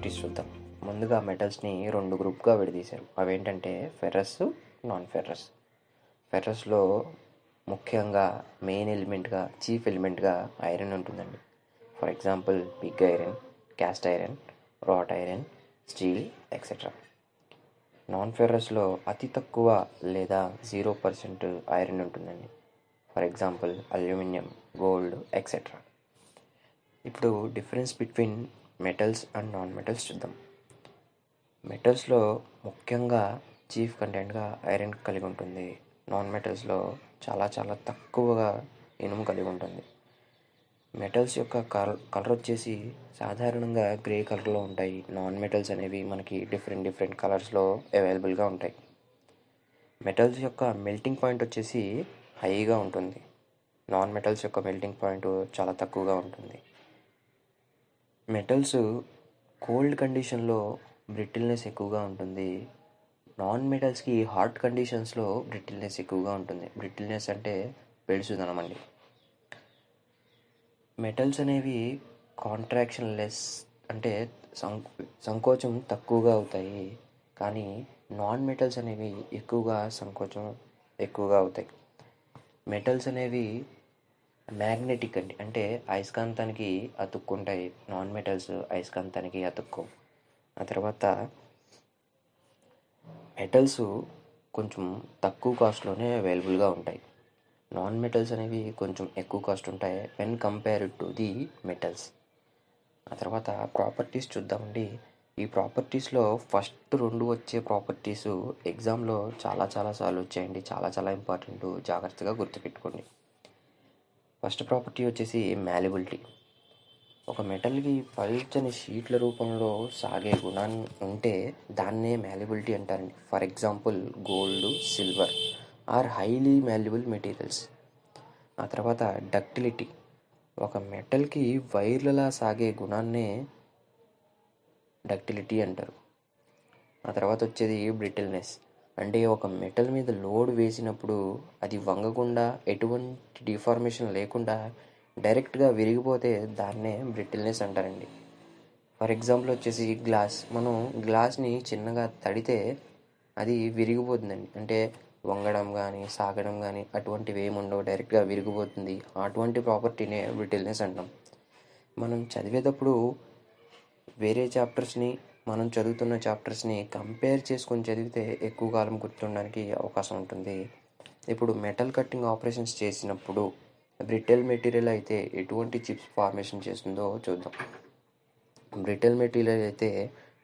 Properties చూద్దాం. ముందుగా మెటల్స్ని రెండు గ్రూప్గా విడదీశారు. అవేంటంటే ఫెర్రస్, నాన్ ఫెర్రస్. ఫెర్రస్లో ముఖ్యంగా మెయిన్ ఎలిమెంట్గా, చీఫ్ ఎలిమెంట్గా ఐరన్ ఉంటుందండి. For example pig iron, cast iron, wrought iron, steel etcetera. Non ఫెర్రస్లో అతి తక్కువ లేదా 0% ఐరన్ ఉంటుందండి. For example aluminium, gold etcetera. ఇప్పుడు difference between metals and non metals చూద్దాం. మెటల్స్లో ముఖ్యంగా చీఫ్ కంటెంట్గా ఐరన్ కలిగి ఉంటుంది. నాన్ మెటల్స్లో చాలా తక్కువగా ఇనుము కలిగి ఉంటుంది. మెటల్స్ యొక్క కలర్ వచ్చేసి సాధారణంగా గ్రే కలర్లో ఉంటాయి. నాన్ మెటల్స్ అనేవి మనకి డిఫరెంట్ కలర్స్లో అవైలబుల్గా ఉంటాయి. మెటల్స్ యొక్క మెల్టింగ్ పాయింట్ వచ్చేసి హైగా ఉంటుంది. నాన్ మెటల్స్ యొక్క మెల్టింగ్ పాయింట్ చాలా తక్కువగా ఉంటుంది. మెటల్స్ కోల్డ్ కండిషన్లో బ్రిటిల్నెస్ ఎక్కువగా ఉంటుంది. నాన్ మెటల్స్కి హాట్ కండిషన్స్లో బ్రిటిల్నెస్ ఎక్కువగా ఉంటుంది. బ్రిటిల్నెస్ అంటే పెళుసుదనం అండి. మెటల్స్ అనేవి కాంట్రాక్షన్ లెస్ అంటే సంకోచం తక్కువగా అవుతాయి. కానీ నాన్ మెటల్స్ అనేవి సంకోచం ఎక్కువగా అవుతాయి. మెటల్స్ అనేవి మ్యాగ్నెటిక్ అండి, అంటే అయస్కాంతానికి అతుక్కుంటాయి. Non metals అయస్కాంతానికి అతుక్కోవు. ఆ తర్వాత మెటల్స్ కొంచెం తక్కువ కాస్ట్లోనే అవైలబుల్గా ఉంటాయి. నాన్ మెటల్స్ అనేవి కొంచెం ఎక్కువ కాస్ట్ ఉంటాయి when compared to the metals. ఆ తర్వాత ప్రాపర్టీస్ చూద్దామండి. ఈ ప్రాపర్టీస్లో ఫస్ట్ రెండు వచ్చే ప్రాపర్టీస్ ఎగ్జామ్లో చాలా సార్లు వచ్చాయండి. చాలా ఇంపార్టెంట్, జాగ్రత్తగా గుర్తుపెట్టుకోండి. ఫస్ట్ ప్రాపర్టీ వచ్చేసి మ్యాలిబిలిటీ. ఒక మెటల్కి పల్చని షీట్ల రూపంలో సాగే గుణాన్ని ఉంటే దాన్నే మ్యాలిబిలిటీ అంటారండి. For example gold, silver are highly malleable materials. ఆ తర్వాత డక్టిలిటీ. ఒక మెటల్కి వైర్లలా సాగే గుణాన్నే డక్టిలిటీ అంటారు. ఆ తర్వాత వచ్చేది బ్రిటిల్నెస్. అంటే ఒక మెటల్ మీద లోడ్ వేసినప్పుడు అది వంగకుండా, ఎటువంటి డిఫార్మేషన్ లేకుండా డైరెక్ట్గా విరిగిపోతే దాన్నే బ్రిటిల్నెస్ అంటారండి. ఫర్ ఎగ్జాంపుల్ వచ్చేసి గ్లాస్. మనం గ్లాస్ని చిన్నగా తడితే అది విరిగిపోతుందండి. అంటే వంగడం కానీ, సాగడం కానీ అటువంటివి ఏమి ఉండవు, డైరెక్ట్గా విరిగిపోతుంది. అటువంటి ప్రాపర్టీనే బ్రిటిల్నెస్ అంటాం. మనం చదివేటప్పుడు వేరే చాప్టర్స్ని, మనం చదువుతున్న చాప్టర్స్ని కంపేర్ చేసుకొని చదివితే ఎక్కువ కాలం గుర్తుండడానికి అవకాశం ఉంటుంది. ఇప్పుడు మెటల్ కట్టింగ్ ఆపరేషన్స్ చేసినప్పుడు బ్రిటిల్ మెటీరియల్ అయితే ఎటువంటి చిప్స్ ఫార్మేషన్ చేస్తుందో చూద్దాం. బ్రిటిల్ మెటీరియల్ అయితే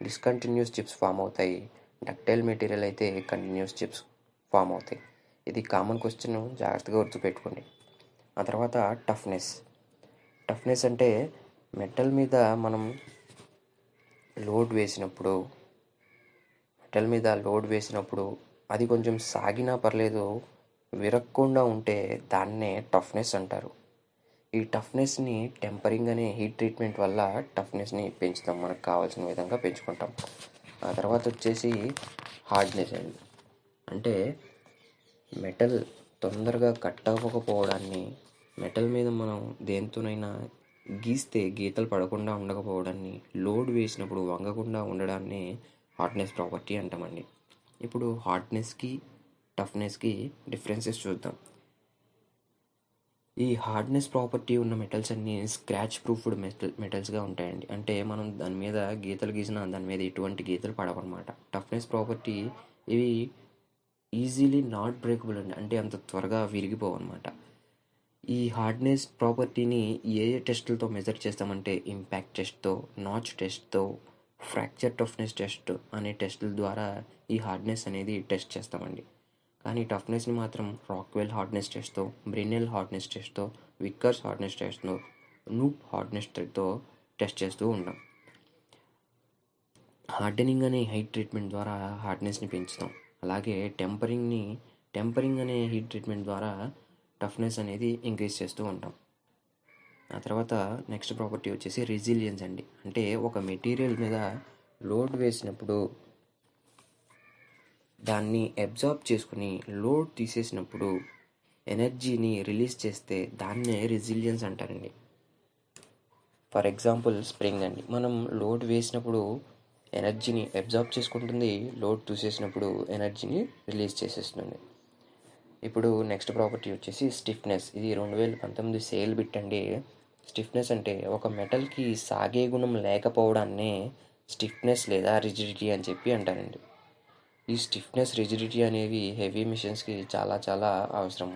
డిస్కంటిన్యూస్ చిప్స్ ఫామ్ అవుతాయి. డక్టైల్ మెటీరియల్ అయితే కంటిన్యూస్ చిప్స్ ఫామ్ అవుతాయి. ఇది కామన్ క్వశ్చన్, జాగ్రత్తగా గుర్తుపెట్టుకోండి. ఆ తర్వాత టఫ్నెస్ అంటే మెటల్ మీద మనం లోడ్ వేసినప్పుడు అది కొంచెం సాగినా పర్లేదు, విరక్కుండా ఉంటే దాన్నే టఫ్నెస్ అంటారు. ఈ టఫ్నెస్ని టెంపరింగ్ అనే హీట్ ట్రీట్మెంట్ వల్ల టఫ్నెస్ని పెంచుతాం, మనకు కావాల్సిన విధంగా పెంచుకుంటాం. ఆ తర్వాత వచ్చేసి హార్డ్నెస్ అండి. అంటే మెటల్ తొందరగా కట్ అవ్వకపోవడాన్ని, మెటల్ మీద మనం దేంతోనైనా గీస్తే గీతలు పడకుండా ఉండకపోవడాన్ని, లోడ్ వేసినప్పుడు వంగకుండా ఉండడాన్ని హార్డ్నెస్ ప్రాపర్టీ అంటామండి. ఇప్పుడు హార్డ్నెస్కి, టఫ్నెస్కి డిఫరెన్సెస్ చూద్దాం. ఈ హార్డ్నెస్ ప్రాపర్టీ ఉన్న మెటల్స్ అన్నీ స్క్రాచ్ ప్రూఫ్డ్ మెటల్స్గా ఉంటాయండి. అంటే మనం దాని మీద గీతలు గీసినా దాని మీద ఎటువంటి గీతలు పడవన్నమాట. టఫ్నెస్ ప్రాపర్టీ ఇవి ఈజీలీ నాట్ బ్రేకబుల్ అండి, అంటే అంత త్వరగా విరిగిపోవు అనమాట. ఈ హార్డ్నెస్ ప్రాపర్టీని ఏ టెస్టులతో మెజర్ చేస్తామంటే ఇంపాక్ట్ టెస్ట్తో, నాచ్ టెస్ట్తో, ఫ్రాక్చర్ టఫ్నెస్ టెస్ట్ అనే టెస్టుల ద్వారా ఈ హార్డ్నెస్ అనేది టెస్ట్ చేస్తామండి. కానీ టఫ్నెస్ని మాత్రం రాక్వెల్ హార్డ్నెస్ టెస్ట్తో, బ్రిన్నెల్ హార్డ్నెస్ టెస్ట్తో, విక్కర్స్ హార్డ్నెస్ టెస్ట్తో, నూప్ హార్డ్నెస్ టెస్ట్తో టెస్ట్ చేస్తూ ఉంటాం. హార్డెనింగ్ అనే హీట్ ట్రీట్మెంట్ ద్వారా హార్డ్నెస్ని పెంచుతాం. అలాగే టెంపరింగ్ అనే హీట్ ట్రీట్మెంట్ ద్వారా టఫ్నెస్ అనేది ఇంక్రీజ్ చేస్తూ ఉంటాం. ఆ తర్వాత నెక్స్ట్ ప్రాపర్టీ వచ్చేసి రెసిలియన్స్ అండి. అంటే ఒక మెటీరియల్ మీద లోడ్ వేసినప్పుడు దాన్ని అబ్జార్బ్ చేసుకుని లోడ్ తీసేసినప్పుడు ఎనర్జీని రిలీజ్ చేస్తే దాన్నే రెసిలియన్స్ అంటారండి. ఫర్ ఎగ్జాంపుల్ స్ప్రింగ్ అండి. మనం లోడ్ వేసినప్పుడు ఎనర్జీని అబ్జార్బ్ చేసుకుంటుంది, లోడ్ చూసేసినప్పుడు ఎనర్జీని రిలీజ్ చేసేస్తుంది. ఇప్పుడు నెక్స్ట్ ప్రాపర్టీ వచ్చేసి స్టిఫ్నెస్. ఇది 2019 సేల్ బిట్ అండి. స్టిఫ్నెస్ అంటే ఒక మెటల్కి సాగే గుణం లేకపోవడాన్నే స్టిఫ్నెస్ లేదా రిజిడిటీ అని చెప్పి అంటారండి. ఈ స్టిఫ్నెస్ రిజిడిటీ అనేవి హెవీ మిషన్స్కి చాలా చాలా అవసరం.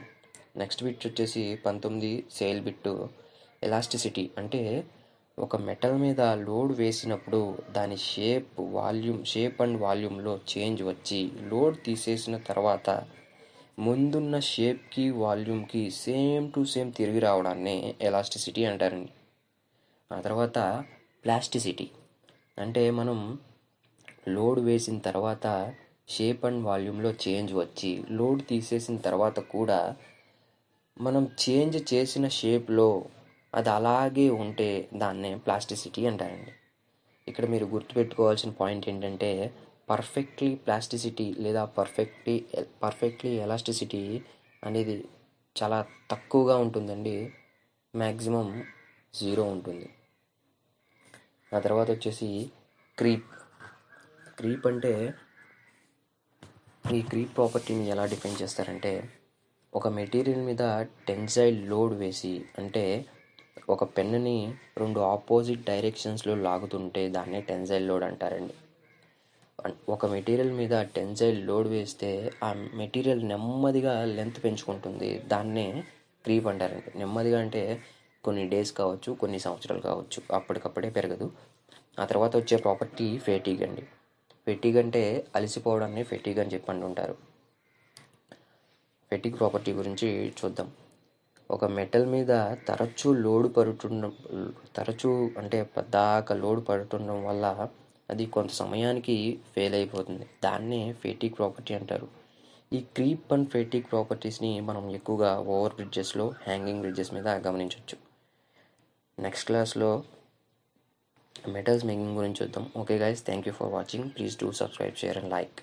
నెక్స్ట్ బిట్ వచ్చేసి 19 సేల్ బిట్టు ఎలాస్టిసిటీ. అంటే ఒక మెటల్ మీద లోడ్ వేసినప్పుడు దాని షేప్ అండ్ వాల్యూమ్లో చేంజ్ వచ్చి లోడ్ తీసేసిన తర్వాత ముందున్న షేప్కి వాల్యూమ్కి సేమ్ టు సేమ్ తిరిగి రావడాన్ని ఎలాస్టిసిటీ అంటారండి. ఆ తర్వాత ప్లాస్టిసిటీ. అంటే మనం లోడ్ వేసిన తర్వాత షేప్ అండ్ వాల్యూమ్లో చేంజ్ వచ్చి లోడ్ తీసేసిన తర్వాత కూడా మనం చేంజ్ చేసిన షేప్లో అది అలాగే ఉంటే దాన్నే ప్లాస్టిసిటీ అంటారండి. ఇక్కడ మీరు గుర్తుపెట్టుకోవాల్సిన పాయింట్ ఏంటంటే పర్ఫెక్ట్లీ ప్లాస్టిసిటీ లేదా పర్ఫెక్ట్లీ ఎలాస్టిసిటీ అనేది చాలా తక్కువగా ఉంటుందండి. మ్యాక్సిమం 0 ఉంటుంది. ఆ తర్వాత వచ్చేసి క్రీప్. అంటే ఈ క్రీప్ ప్రాపర్టీని ఎలా డిఫైన్ చేస్తారంటే ఒక మెటీరియల్ మీద టెన్సైల్ లోడ్ వేసి, అంటే ఒక పెన్నుని 2 ఆపోజిట్ డైరెక్షన్స్లో లాగుతుంటే దాన్నే టెన్సైల్ లోడ్ అంటారండి. ఒక మెటీరియల్ మీద టెన్సైల్ లోడ్ వేస్తే ఆ మెటీరియల్ నెమ్మదిగా లెంత్ పెంచుకుంటుంది, దాన్నే క్రీప్ అంటారండి. నెమ్మదిగా అంటే కొన్ని డేస్ కావచ్చు, కొన్ని సంవత్సరాలు కావచ్చు, అప్పటికప్పుడే పెరగదు. ఆ తర్వాత వచ్చే ప్రాపర్టీ ఫెటీగ్ అండి. ఫెటీగ్ అంటే అలసిపోవడాన్ని ఫెటీగ్ అని చెప్పి అంటుంటారు. ఫెటీగ్ ప్రాపర్టీ గురించి చూద్దాం. ఒక మెటల్ మీద తరచూ అంటే పద్దాక లోడ్ పడుతుండడం వల్ల అది కొంత సమయానికి ఫెయిల్ అయిపోతుంది. దాన్నే ఫెటీగ్ ప్రాపర్టీ అంటారు. ఈ క్రీప్ అండ్ ఫెటీగ్ ప్రాపర్టీస్ని మనం ఎక్కువగా ఓవర్ బ్రిడ్జెస్లో, హ్యాంగింగ్ బ్రిడ్జెస్ మీద గమనించవచ్చు. నెక్స్ట్ క్లాస్లో మెటల్స్ మేకింగ్ గురించి చూద్దాం. Okay guys, thank you for watching. Please do subscribe, share and like.